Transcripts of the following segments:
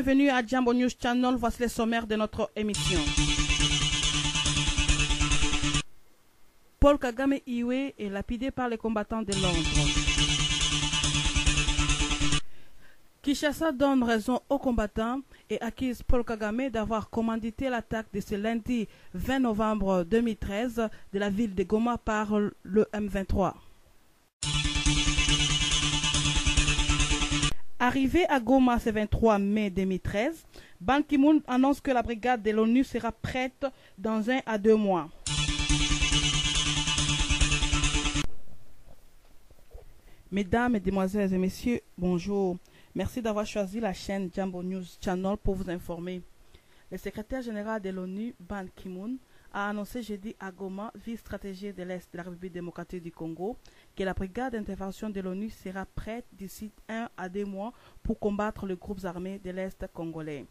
Bienvenue à Jambo News Channel, voici les sommaires de notre émission. Paul Kagame Iwe est lapidé par les combattants de Londres. Kinshasa donne raison aux combattants et accuse Paul Kagame d'avoir commandité l'attaque de ce lundi 20 novembre 2013 de la ville de Goma par le M23. Arrivé à Goma ce 23 mai 2013, Ban Ki-moon annonce que la brigade de l'ONU sera prête dans 1 à 2 mois. Mesdames, Mesdemoiselles et Messieurs, bonjour. Merci d'avoir choisi la chaîne Jambo News Channel pour vous informer. Le secrétaire général de l'ONU, Ban Ki-moon, a annoncé jeudi à Goma, ville stratégique de l'Est de la République démocratique du Congo, que la brigade d'intervention de l'ONU sera prête d'ici 1 à 2 mois pour combattre les groupes armés de l'Est congolais.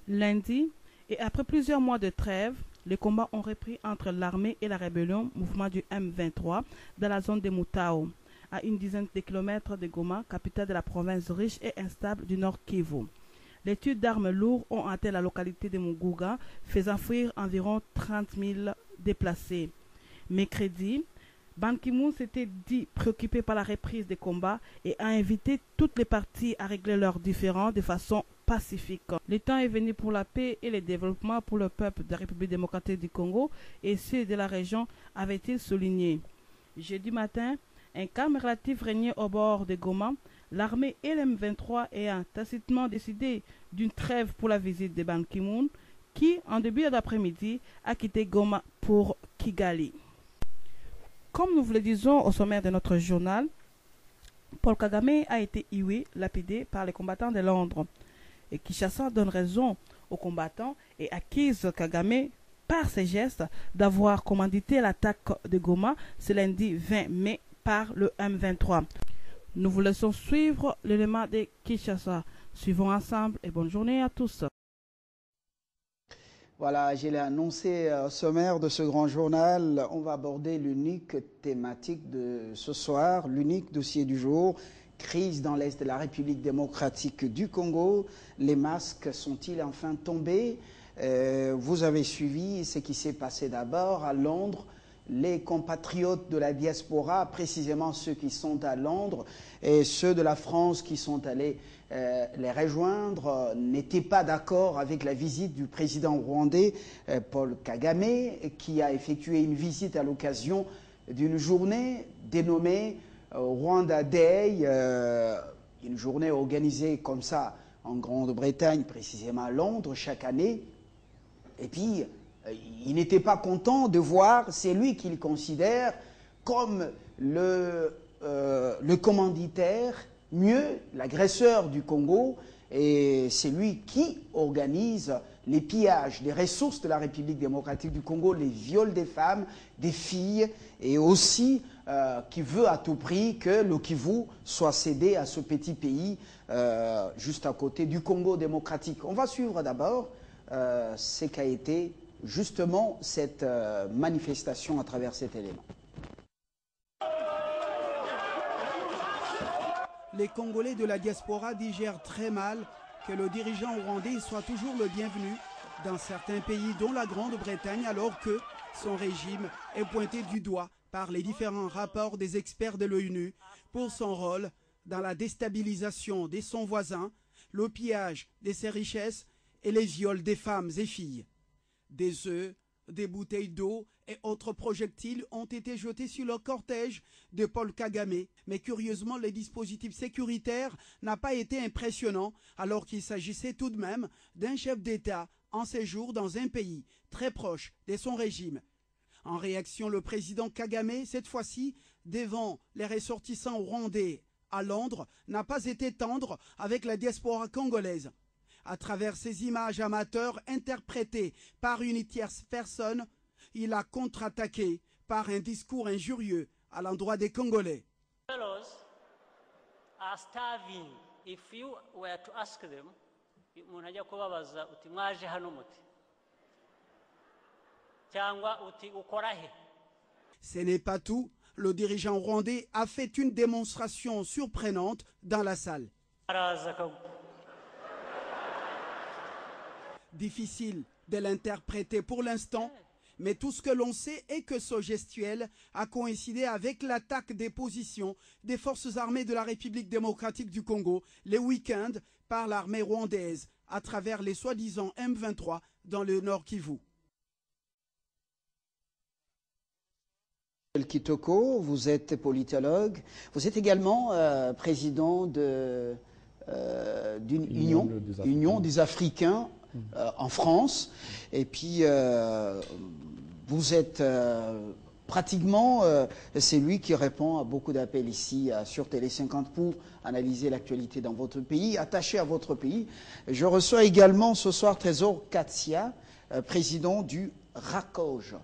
Lundi, et après plusieurs mois de trêve, les combats ont repris entre l'armée et la rébellion, mouvement du M23, dans la zone de Mutao, à une dizaine de kilomètres de Goma, capitale de la province riche et instable du Nord Kivu. Les tirs d'armes lourdes ont atteint la localité de Muguga, faisant fuir environ 30 000 déplacés. Mercredi, Ban Ki-moon s'était dit préoccupé par la reprise des combats et a invité toutes les parties à régler leurs différends de façon pacifique. Le temps est venu pour la paix et le développement pour le peuple de la République démocratique du Congo et ceux de la région, avait-il souligné. Jeudi matin, un calme relatif régnait au bord de Goma, l'armée et l'M23 ayant tacitement décidé d'une trêve pour la visite de Ban Ki-moon, qui, en début d'après-midi, a quitté Goma pour Kigali. Comme nous vous le disons au sommaire de notre journal, Paul Kagame a été lapidé par les combattants de Londres. Et Kinshasa donne raison aux combattants et accuse Kagame par ses gestes d'avoir commandité l'attaque de Goma ce lundi 20 mai par le M23. Nous vous laissons suivre l'élément de Kinshasa. Suivons ensemble et bonne journée à tous. Voilà, je l'ai annoncé au sommaire de ce grand journal. On va aborder l'unique thématique de ce soir, l'unique dossier du jour. Crise dans l'Est de la République démocratique du Congo. Les masques sont-ils enfin tombés? Vous avez suivi ce qui s'est passé d'abord à Londres. Les compatriotes de la diaspora, précisément ceux qui sont à Londres et ceux de la France qui sont allés les rejoindre, n'étaient pas d'accord avec la visite du président rwandais Paul Kagame, qui a effectué une visite à l'occasion d'une journée dénommée Rwanda Day, une journée organisée comme ça en Grande-Bretagne, précisément à Londres, chaque année. Et puis, il n'était pas content de voir, c'est lui qu'il considère comme le commanditaire, mieux l'agresseur du Congo, et c'est lui qui organise les pillages des ressources de la République démocratique du Congo, les viols des femmes, des filles, et aussi qui veut à tout prix que le Kivu soit cédé à ce petit pays juste à côté du Congo démocratique. On va suivre d'abord ce qu'a été justement cette manifestation à travers cet élément. Les Congolais de la diaspora digèrent très mal que le dirigeant rwandais soit toujours le bienvenu dans certains pays dont la Grande-Bretagne, alors que son régime est pointé du doigt par les différents rapports des experts de l'ONU pour son rôle dans la déstabilisation de son voisin, le pillage de ses richesses et les viols des femmes et filles. Des œufs, des bouteilles d'eau et autres projectiles ont été jetés sur le cortège de Paul Kagame. Mais curieusement, le dispositif sécuritaire n'a pas été impressionnant alors qu'il s'agissait tout de même d'un chef d'État en séjour dans un pays très proche de son régime. En réaction, le président Kagame, cette fois-ci, devant les ressortissants rwandais à Londres, n'a pas été tendre avec la diaspora congolaise. À travers ces images amateurs interprétées par une tierce personne, il a contre-attaqué par un discours injurieux à l'endroit des Congolais. Fellows are starving. If you were to ask them, munajya kubabaza uti mwaje hano muti cyangwa uti ukora he. Ce n'est pas tout. Le dirigeant rwandais a fait une démonstration surprenante dans la salle. Difficile de l'interpréter pour l'instant, mais tout ce que l'on sait est que ce gestuel a coïncidé avec l'attaque des positions des forces armées de la République démocratique du Congo les week-ends par l'armée rwandaise à travers les soi-disant M23 dans le Nord Kivu. Kitoko, vous êtes politologue, vous êtes également président d'une union des Africains en France, et puis vous êtes pratiquement celui qui répond à beaucoup d'appels ici sur Télé 50 pour analyser l'actualité dans votre pays, attaché à votre pays. Je reçois également ce soir Trésor Katsia, président du RACOJ.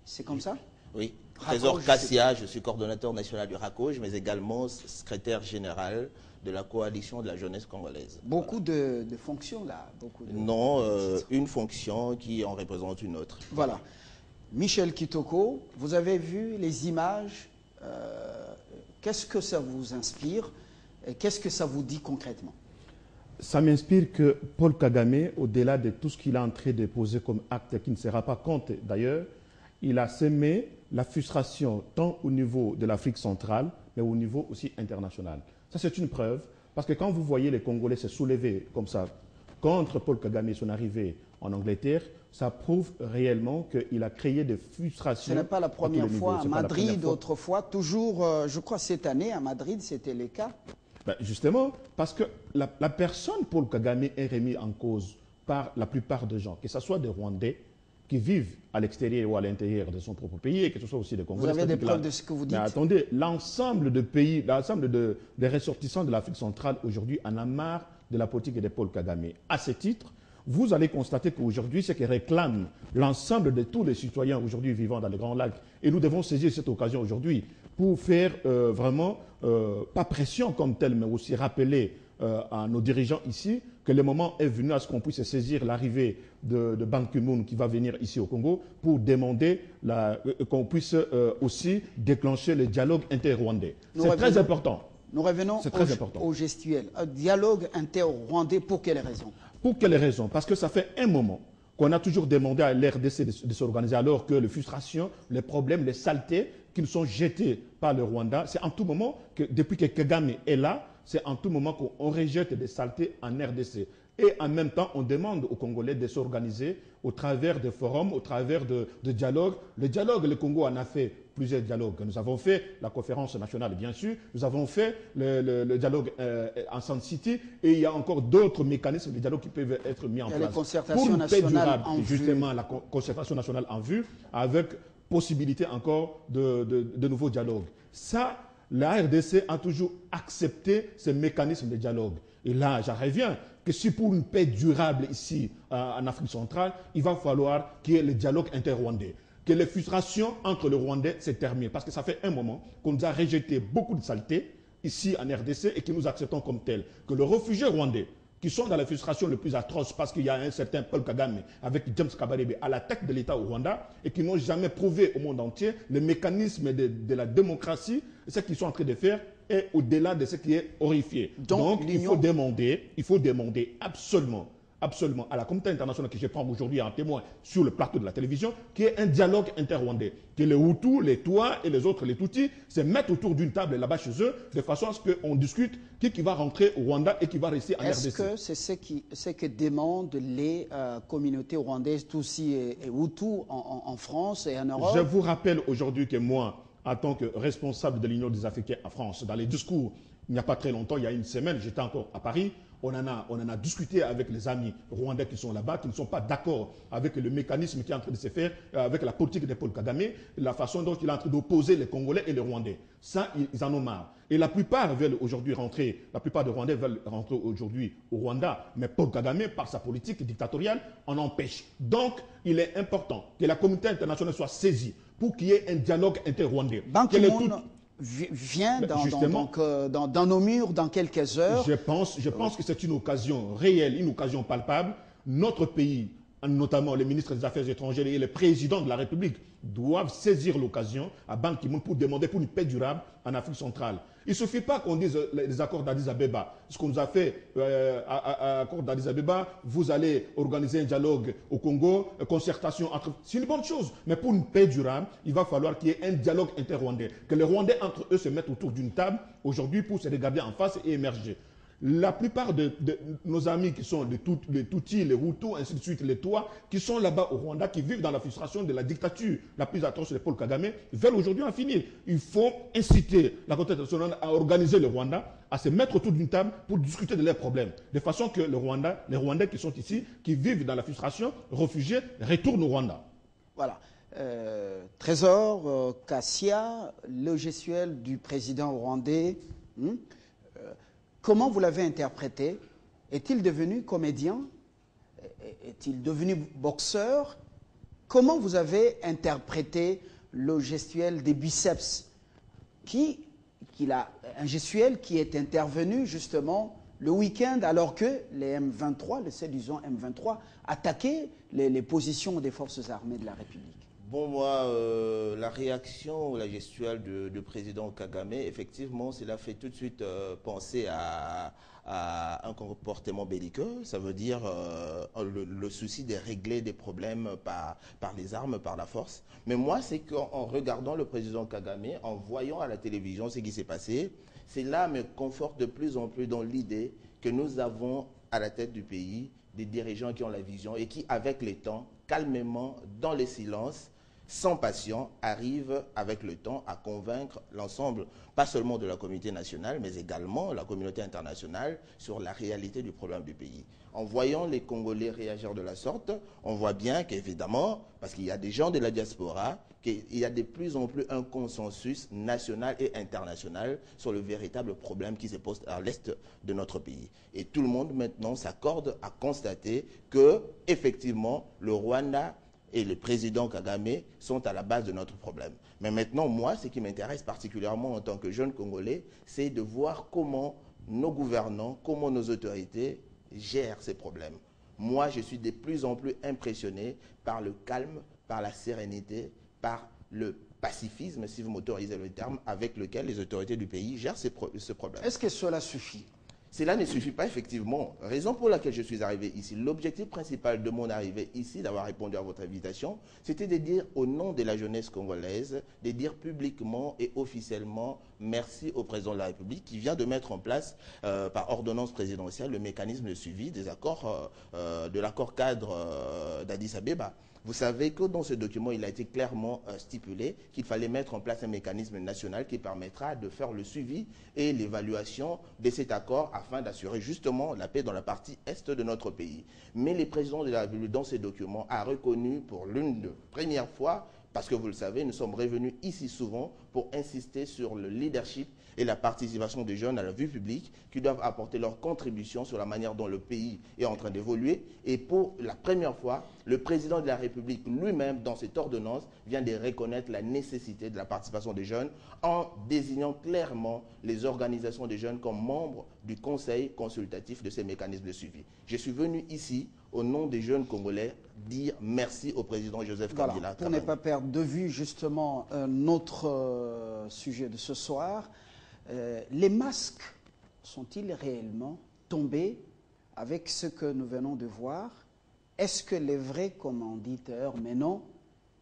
C'est comme ça? Oui. Trésor Kassia, je suis coordonnateur national du RACOJ, mais également secrétaire général de la coalition de la jeunesse congolaise. Beaucoup de fonctions là. Non, une fonction qui en représente une autre. Voilà. Michel Kitoko, vous avez vu les images. Qu'est-ce que ça vous inspire et qu'est-ce que ça vous dit concrètement? Ça m'inspire que Paul Kagame, au-delà de tout ce qu'il est en train de poser comme acte, qui ne sera pas compté d'ailleurs, il a semé la frustration tant au niveau de l'Afrique centrale, mais au niveau aussi international. Ça, c'est une preuve, parce que quand vous voyez les Congolais se soulever comme ça contre Paul Kagame et son arrivée en Angleterre, ça prouve réellement qu'il a créé des frustrations. Ce n'est pas la première fois à Madrid, autrefois, toujours, je crois cette année, à Madrid, c'était le cas. Ben justement, parce que la personne Paul Kagame est remise en cause par la plupart des gens, que ce soit des Rwandais, qui vivent à l'extérieur ou à l'intérieur de son propre pays, et que ce soit aussi des Congolais. Vous avez des preuves de ce que vous dites? Mais attendez, l'ensemble de pays, l'ensemble des ressortissants de l'Afrique centrale aujourd'hui en a marre de la politique de Paul Kagame. À ce titre, vous allez constater qu'aujourd'hui, ce que réclame l'ensemble de tous les citoyens aujourd'hui vivant dans les Grands Lacs, et nous devons saisir cette occasion aujourd'hui pour faire vraiment, pas pression comme tel, mais aussi rappeler à nos dirigeants ici que le moment est venu à ce qu'on puisse saisir l'arrivée de Ban Ki-moon qui va venir ici au Congo pour demander qu'on puisse aussi déclencher le dialogue inter-rwandais. C'est très important. Nous revenons au gestuel. Un dialogue inter-rwandais, pour quelles raisons? Pour quelles raisons? Parce que ça fait un moment qu'on a toujours demandé à l'RDC de s'organiser, alors que les frustrations, les problèmes, les saletés qui nous sont jetés par le Rwanda, c'est en tout moment, que depuis que Kagame est là, c'est en tout moment qu'on rejette des saletés en RDC. Et en même temps, on demande aux Congolais de s'organiser au travers de forums, au travers de dialogues. Le dialogue, le Congo en a fait plusieurs dialogues. Nous avons fait la conférence nationale, bien sûr. Nous avons fait le dialogue en Sun City. Et il y a encore d'autres mécanismes de dialogue qui peuvent être mis en place. Il y a les concertations nationales en vue. Justement, la concertation nationale en vue, avec possibilité encore de nouveaux dialogues. Ça, la RDC a toujours accepté ces mécanismes de dialogue. Et là, j'en reviens que si pour une paix durable ici en Afrique centrale, il va falloir qu'il y ait le dialogue inter-rwandais. Que les frustrations entre le Rwandais se terminent. Parce que ça fait un moment qu'on nous a rejeté beaucoup de saletés ici en RDC et que nous acceptons comme tel. Que les réfugiés rwandais qui sont dans la frustration le plus atroce parce qu'il y a un certain Paul Kagame avec James Kabarebe à la tête de l'État au Rwanda et qui n'ont jamais prouvé au monde entier le mécanisme de la démocratie, ce qu'ils sont en train de faire est au-delà de ce qui est horrifié. Donc il faut demander absolument à la communauté internationale que je prends aujourd'hui en témoin sur le plateau de la télévision, qu'il y ait un dialogue inter-rwandais. Que les Hutus, les Tois et les autres, les Tutsis, se mettent autour d'une table là-bas chez eux, de façon à ce qu'on discute qui va rentrer au Rwanda et qui va rester en RDC. Est-ce que c'est ce que demandent les communautés rwandaises, Tutsis et Hutus en France et en Europe? Je vous rappelle aujourd'hui que moi, en tant que responsable de l'Union des Africains en France, dans les discours, il n'y a pas très longtemps, il y a une semaine, j'étais encore à Paris, on en a discuté avec les amis rwandais qui sont là-bas, qui ne sont pas d'accord avec le mécanisme qui est en train de se faire, avec la politique de Paul Kagame, la façon dont il est en train d'opposer les Congolais et les Rwandais. Ça, ils en ont marre. Et la plupart veulent aujourd'hui rentrer, la plupart des Rwandais veulent rentrer aujourd'hui au Rwanda, mais Paul Kagame, par sa politique dictatoriale, en empêche. Donc, il est important que la communauté internationale soit saisie pour qu'il y ait un dialogue inter-rwandais. Ban Ki-moon vient dans nos murs dans quelques heures. Je pense que c'est une occasion réelle, une occasion palpable. Notre pays, notamment les ministres des Affaires étrangères et les présidents de la République, doivent saisir l'occasion à Ban Ki-moon pour demander pour une paix durable en Afrique centrale. Il ne suffit pas qu'on dise les accords d'Addis Abeba. Ce qu'on nous a fait à l'accord d'Addis Abeba, vous allez organiser un dialogue au Congo, concertation entre... C'est une bonne chose. Mais pour une paix durable, il va falloir qu'il y ait un dialogue inter-rwandais. Que les Rwandais entre eux se mettent autour d'une table aujourd'hui pour se regarder en face et émerger. La plupart de nos amis qui sont les Tutsis, les Hutus, ainsi de suite, les Tois, qui sont là-bas au Rwanda, qui vivent dans la frustration de la dictature la plus atroce de Paul Kagame, veulent aujourd'hui en finir. Il faut inciter la communauté internationale à organiser le Rwanda, à se mettre autour d'une table pour discuter de leurs problèmes. De façon que les Rwandais qui sont ici, qui vivent dans la frustration, réfugiés, retournent au Rwanda. Voilà. Trésor Kassia, le gestuel du président rwandais, comment vous l'avez interprété? Est-il devenu comédien? Est-il devenu boxeur? Comment vous avez interprété le gestuel des biceps un gestuel qui est intervenu justement le week-end alors que les M23, les séduisants M23, attaquaient les positions des forces armées de la République? Bon, moi, la réaction, la gestuelle du président Kagame, effectivement, cela fait tout de suite penser à un comportement belliqueux. Ça veut dire le souci de régler des problèmes par les armes, par la force. Mais moi, c'est qu'en regardant le président Kagame, en voyant à la télévision ce qui s'est passé, cela me conforte de plus en plus dans l'idée que nous avons à la tête du pays des dirigeants qui ont la vision et qui, avec le temps, calmement, dans le silence, sans passion, arrivent avec le temps à convaincre l'ensemble, pas seulement de la communauté nationale, mais également la communauté internationale sur la réalité du problème du pays. En voyant les Congolais réagir de la sorte, on voit bien qu'évidemment, parce qu'il y a des gens de la diaspora, qu'il y a de plus en plus un consensus national et international sur le véritable problème qui se pose à l'est de notre pays. Et tout le monde maintenant s'accorde à constater que, effectivement, le Rwanda et le président Kagame sont à la base de notre problème. Mais maintenant, moi, ce qui m'intéresse particulièrement en tant que jeune Congolais, c'est de voir comment nos gouvernants, comment nos autorités gèrent ces problèmes. Moi, je suis de plus en plus impressionné par le calme, par la sérénité, par le pacifisme, si vous m'autorisez le terme, avec lequel les autorités du pays gèrent ce problème. Est-ce que cela suffit? Cela ne suffit pas, effectivement. Raison pour laquelle je suis arrivé ici. L'objectif principal de mon arrivée ici, d'avoir répondu à votre invitation, c'était de dire au nom de la jeunesse congolaise, de dire publiquement et officiellement merci au président de la République qui vient de mettre en place, par ordonnance présidentielle, le mécanisme de suivi des accords, de l'accord cadre d'Addis Abeba. Vous savez que dans ce document, il a été clairement stipulé qu'il fallait mettre en place un mécanisme national qui permettra de faire le suivi et l'évaluation de cet accord afin d'assurer justement la paix dans la partie est de notre pays. Mais le président de la République, dans ces documents, a reconnu pour l'une première fois, parce que vous le savez, nous sommes revenus ici souvent pour insister sur le leadership et la participation des jeunes à la vie publique qui doivent apporter leur contribution sur la manière dont le pays est en train d'évoluer. Et pour la première fois, le président de la République lui-même, dans cette ordonnance, vient de reconnaître la nécessité de la participation des jeunes en désignant clairement les organisations des jeunes comme membres du conseil consultatif de ces mécanismes de suivi. Je suis venu ici, au nom des jeunes Congolais, dire merci au président Joseph Kabila. Pour ne pas perdre de vue justement notre sujet de ce soir, les masques sont-ils réellement tombés avec ce que nous venons de voir? Est-ce que les vrais commanditaires, mais non,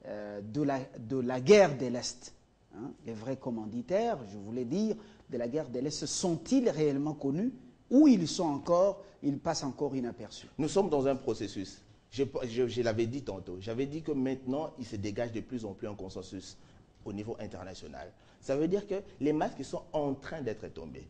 de la guerre de l'Est, les vrais commanditaires, je voulais dire, de la guerre de l'Est, sont-ils réellement connus ou ils passent encore inaperçus? Nous sommes dans un processus. Je l'avais dit tantôt. J'avais dit que maintenant, il se dégage de plus en plus un consensus au niveau international. Ça veut dire que les masques sont en train d'être tombés.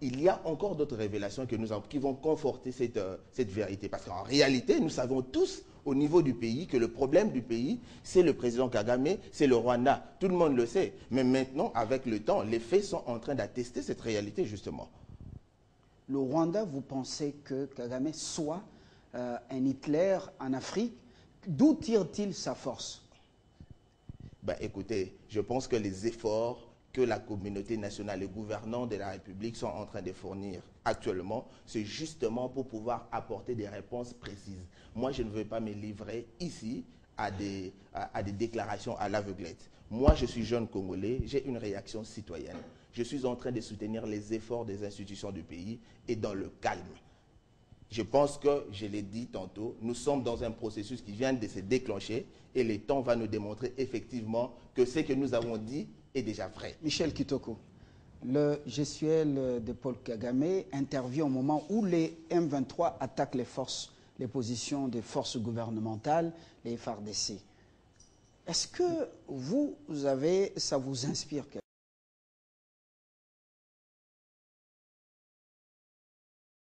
Il y a encore d'autres révélations qui vont conforter cette vérité. Parce qu'en réalité, nous savons tous au niveau du pays que le problème du pays, c'est le président Kagame, c'est le Rwanda. Tout le monde le sait. Mais maintenant, avec le temps, les faits sont en train d'attester cette réalité, justement. Le Rwanda, vous pensez que Kagame soit un Hitler en Afrique? D'où tire-t-il sa force? Écoutez, je pense que les efforts que la communauté nationale, les gouvernants de la République sont en train de fournir actuellement, c'est justement pour pouvoir apporter des réponses précises. Moi, je ne veux pas me livrer ici à des déclarations à l'aveuglette. Moi, je suis jeune Congolais, j'ai une réaction citoyenne. Je suis en train de soutenir les efforts des institutions du pays et dans le calme. Je pense que, je l'ai dit tantôt, nous sommes dans un processus qui vient de se déclencher et le temps va nous démontrer effectivement que ce que nous avons dit est déjà vrai. Michel Kitoko, le gestuel de Paul Kagame intervient au moment où les M23 attaquent les positions des forces gouvernementales, les FARDC. Est-ce que ça vous inspire